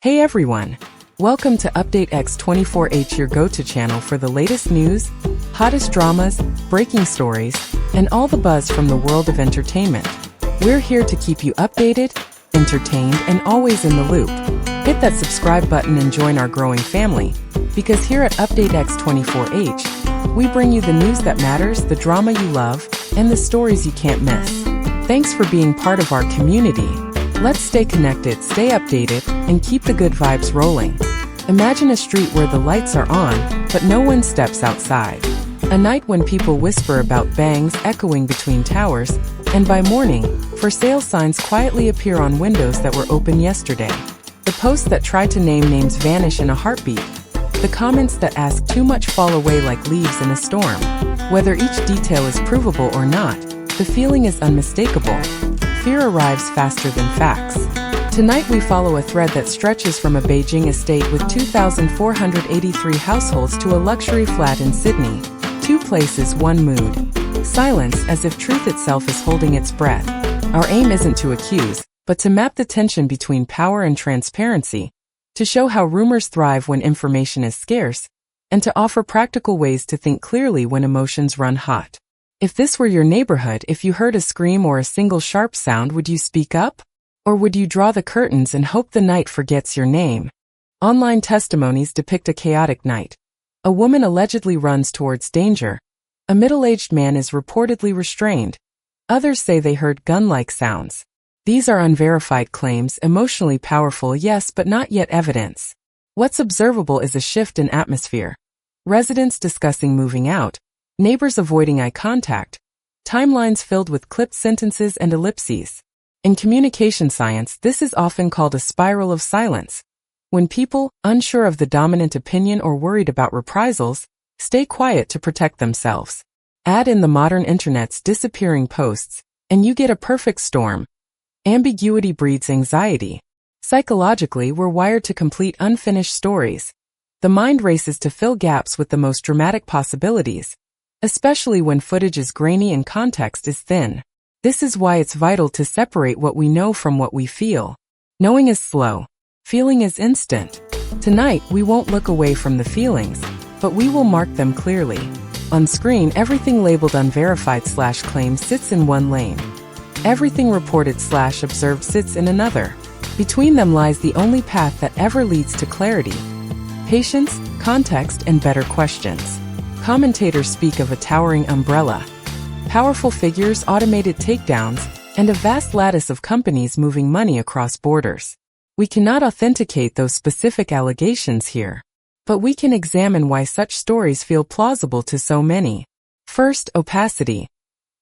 Hey everyone! Welcome to Update X24H, your go-to channel for the latest news, hottest dramas, breaking stories, and all the buzz from the world of entertainment. We're here to keep you updated, entertained, and always in the loop. Hit that subscribe button and join our growing family, because here at Update X24H, we bring you the news that matters, the drama you love, and the stories you can't miss. Thanks for being part of our community. Let's stay connected, stay updated, and keep the good vibes rolling. Imagine a street where the lights are on, but no one steps outside. A night when people whisper about bangs echoing between towers, and by morning, for sale signs quietly appear on windows that were open yesterday. The posts that try to name names vanish in a heartbeat. The comments that ask too much fall away like leaves in a storm. Whether each detail is provable or not, the feeling is unmistakable. Fear arrives faster than facts. Tonight we follow a thread that stretches from a Beijing estate with 2,483 households to a luxury flat in Sydney. Two places, one mood. Silence, as if truth itself is holding its breath. Our aim isn't to accuse, but to map the tension between power and transparency, to show how rumors thrive when information is scarce, and to offer practical ways to think clearly when emotions run hot. If this were your neighborhood, if you heard a scream or a single sharp sound, would you speak up? Or would you draw the curtains and hope the night forgets your name? Online testimonies depict a chaotic night. A woman allegedly runs towards danger. A middle-aged man is reportedly restrained. Others say they heard gun-like sounds. These are unverified claims, emotionally powerful, yes, but not yet evidence. What's observable is a shift in atmosphere. Residents discussing moving out. Neighbors avoiding eye contact. Timelines filled with clipped sentences and ellipses. In communication science, this is often called a spiral of silence. When people, unsure of the dominant opinion or worried about reprisals, stay quiet to protect themselves. Add in the modern internet's disappearing posts, and you get a perfect storm. Ambiguity breeds anxiety. Psychologically, we're wired to complete unfinished stories. The mind races to fill gaps with the most dramatic possibilities, especially when footage is grainy and context is thin. This is why it's vital to separate what we know from what we feel. Knowing is slow. Feeling is instant. Tonight, we won't look away from the feelings, but we will mark them clearly. On screen, everything labeled unverified/claim sits in one lane. Everything reported/observed sits in another. Between them lies the only path that ever leads to clarity. Patience, context, and better questions. Commentators speak of a towering umbrella. Powerful figures, automated takedowns, and a vast lattice of companies moving money across borders. We cannot authenticate those specific allegations here, but we can examine why such stories feel plausible to so many. First, opacity.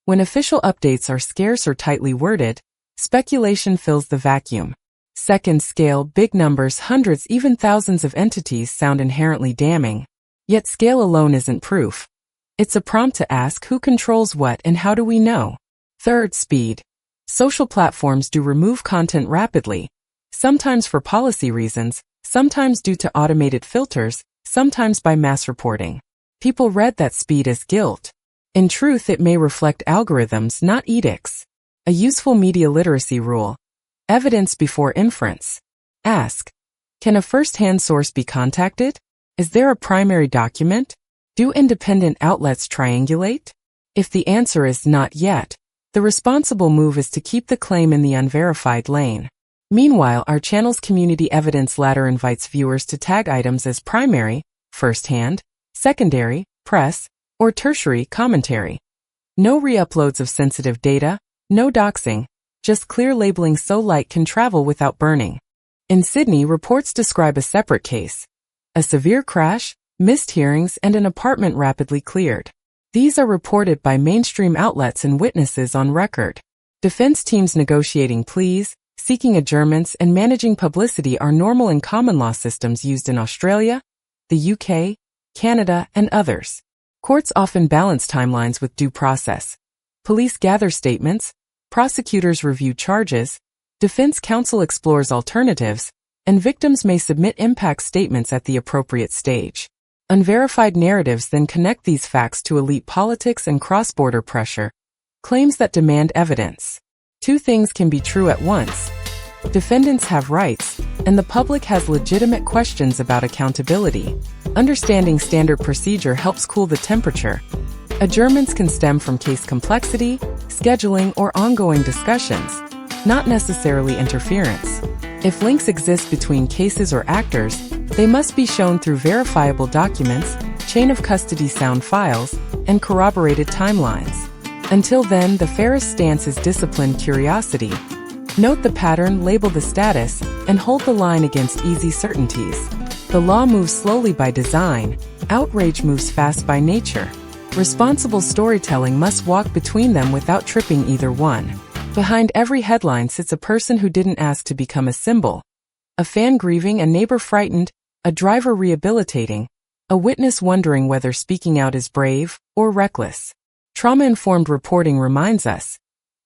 When official updates are scarce or tightly worded, speculation fills the vacuum. Second, scale. Big numbers, hundreds, even thousands of entities sound inherently damning. Yet scale alone isn't proof. It's a prompt to ask who controls what and how do we know? Third, speed. Social platforms do remove content rapidly, sometimes for policy reasons, sometimes due to automated filters, sometimes by mass reporting. People read that speed as guilt. In truth, it may reflect algorithms, not edicts. A useful media literacy rule. Evidence before inference. Ask. Can a first-hand source be contacted? Is there a primary document? Do independent outlets triangulate? If the answer is not yet, the responsible move is to keep the claim in the unverified lane. Meanwhile, our channel's community evidence ladder invites viewers to tag items as primary, first-hand, secondary, press, or tertiary commentary. No re-uploads of sensitive data, no doxing, just clear labeling so light can travel without burning. In Sydney, reports describe a separate case. A severe crash, missed hearings, and an apartment rapidly cleared. These are reported by mainstream outlets and witnesses on record. Defense teams negotiating pleas, seeking adjournments, and managing publicity are normal in common law systems used in Australia, the UK, Canada, and others. Courts often balance timelines with due process. Police gather statements, prosecutors review charges, defense counsel explores alternatives, and victims may submit impact statements at the appropriate stage. Unverified narratives then connect these facts to elite politics and cross-border pressure, claims that demand evidence. Two things can be true at once. Defendants have rights, and the public has legitimate questions about accountability. Understanding standard procedure helps cool the temperature. Adjournments can stem from case complexity, scheduling, or ongoing discussions, not necessarily interference. If links exist between cases or actors, they must be shown through verifiable documents, chain of custody sound files, and corroborated timelines. Until then, the fairest stance is disciplined curiosity. Note the pattern, label the status, and hold the line against easy certainties. The law moves slowly by design, outrage moves fast by nature. Responsible storytelling must walk between them without tripping either one. Behind every headline sits a person who didn't ask to become a symbol. A fan grieving, a neighbor frightened, a driver rehabilitating, a witness wondering whether speaking out is brave or reckless. Trauma-informed reporting reminds us: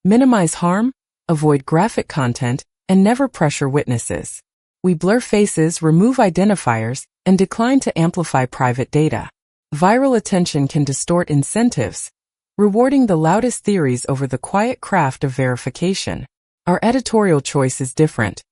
minimize harm, avoid graphic content, and never pressure witnesses. We blur faces, remove identifiers, and decline to amplify private data. Viral attention can distort incentives, rewarding the loudest theories over the quiet craft of verification. Our editorial choice is different.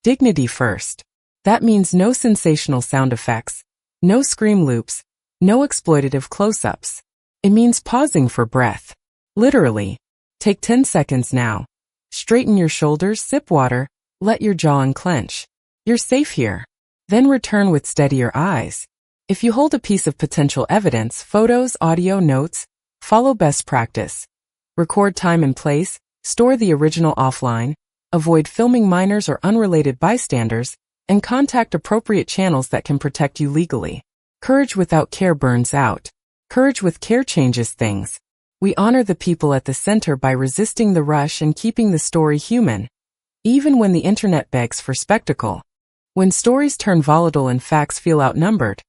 Dignity first. That means no sensational sound effects, no scream loops, no exploitative close-ups. It means pausing for breath. Literally. Take 10 seconds now. Straighten your shoulders, sip water, let your jaw unclench. You're safe here. Then return with steadier eyes. If you hold a piece of potential evidence, photos, audio, notes, follow best practice. Record time and place, store the original offline, avoid filming minors or unrelated bystanders, and contact appropriate channels that can protect you legally. Courage without care burns out. Courage with care changes things. We honor the people at the center by resisting the rush and keeping the story human, even when the internet begs for spectacle. When stories turn volatile and facts feel outnumbered,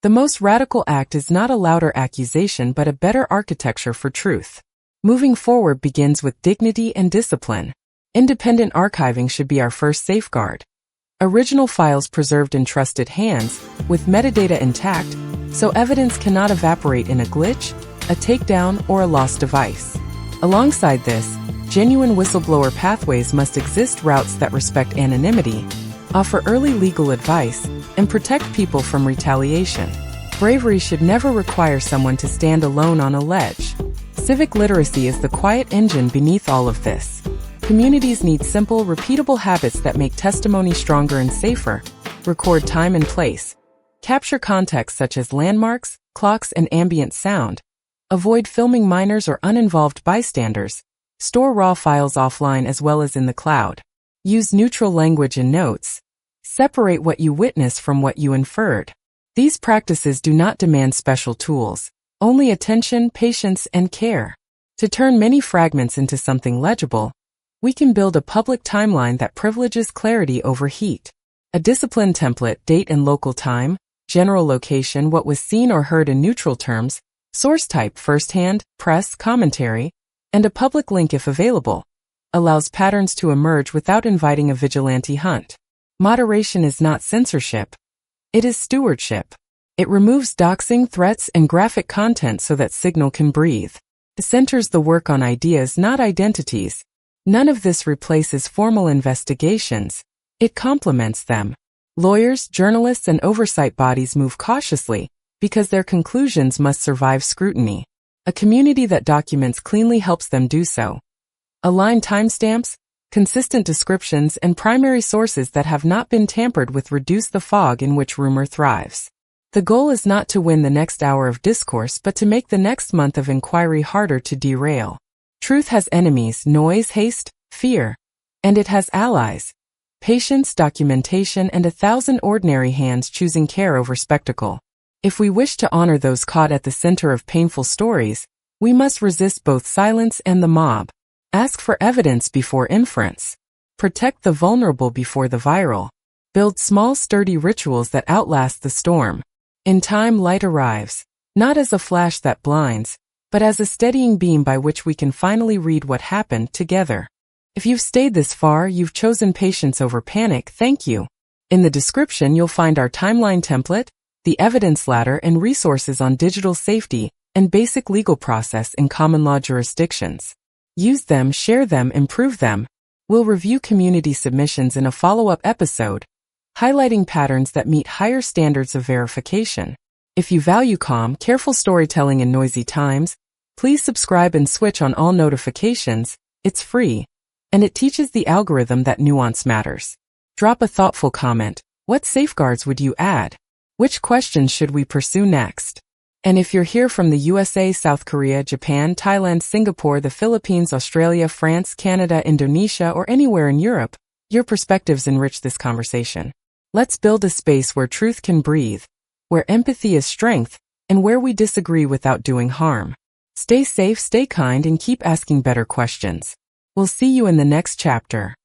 the most radical act is not a louder accusation but a better architecture for truth. Moving forward begins with dignity and discipline. Independent archiving should be our first safeguard. Original files preserved in trusted hands, with metadata intact, so evidence cannot evaporate in a glitch, a takedown, or a lost device. Alongside this, genuine whistleblower pathways must exist, routes that respect anonymity, offer early legal advice, and protect people from retaliation. Bravery should never require someone to stand alone on a ledge. Civic literacy is the quiet engine beneath all of this. Communities need simple, repeatable habits that make testimony stronger and safer. Record time and place. Capture context such as landmarks, clocks, and ambient sound. Avoid filming minors or uninvolved bystanders. Store raw files offline as well as in the cloud. Use neutral language in notes. Separate what you witness from what you inferred. These practices do not demand special tools, only attention, patience, and care. To turn many fragments into something legible, we can build a public timeline that privileges clarity over heat. A disciplined template, date and local time, general location, what was seen or heard in neutral terms, source type, firsthand, press, commentary, and a public link if available, allows patterns to emerge without inviting a vigilante hunt. Moderation is not censorship. It is stewardship. It removes doxing, threats, and graphic content so that signal can breathe. It centers the work on ideas, not identities. None of this replaces formal investigations. It complements them. Lawyers, journalists, and oversight bodies move cautiously because their conclusions must survive scrutiny. A community that documents cleanly helps them do so. Align timestamps, consistent descriptions, and primary sources that have not been tampered with reduce the fog in which rumor thrives. The goal is not to win the next hour of discourse but to make the next month of inquiry harder to derail. Truth has enemies: noise, haste, fear. And it has allies: patience, documentation, and 1,000 ordinary hands choosing care over spectacle. If we wish to honor those caught at the center of painful stories, we must resist both silence and the mob. Ask for evidence before inference. Protect the vulnerable before the viral. Build small, sturdy rituals that outlast the storm. In time, light arrives, not as a flash that blinds, but as a steadying beam by which we can finally read what happened together. If you've stayed this far, you've chosen patience over panic. Thank you. In the description, you'll find our timeline template, the evidence ladder, and resources on digital safety and basic legal process in common law jurisdictions. Use them, share them, improve them, We'll review community submissions in a follow-up episode, highlighting patterns that meet higher standards of verification. If you value calm, careful storytelling in noisy times, please subscribe and switch on all notifications. It's free, and it teaches the algorithm that nuance matters. Drop a thoughtful comment. What safeguards would you add? Which questions should we pursue next? And if you're here from the USA, South Korea, Japan, Thailand, Singapore, the Philippines, Australia, France, Canada, Indonesia, or anywhere in Europe, your perspectives enrich this conversation. Let's build a space where truth can breathe, where empathy is strength, and where we disagree without doing harm. Stay safe, stay kind, and keep asking better questions. We'll see you in the next chapter.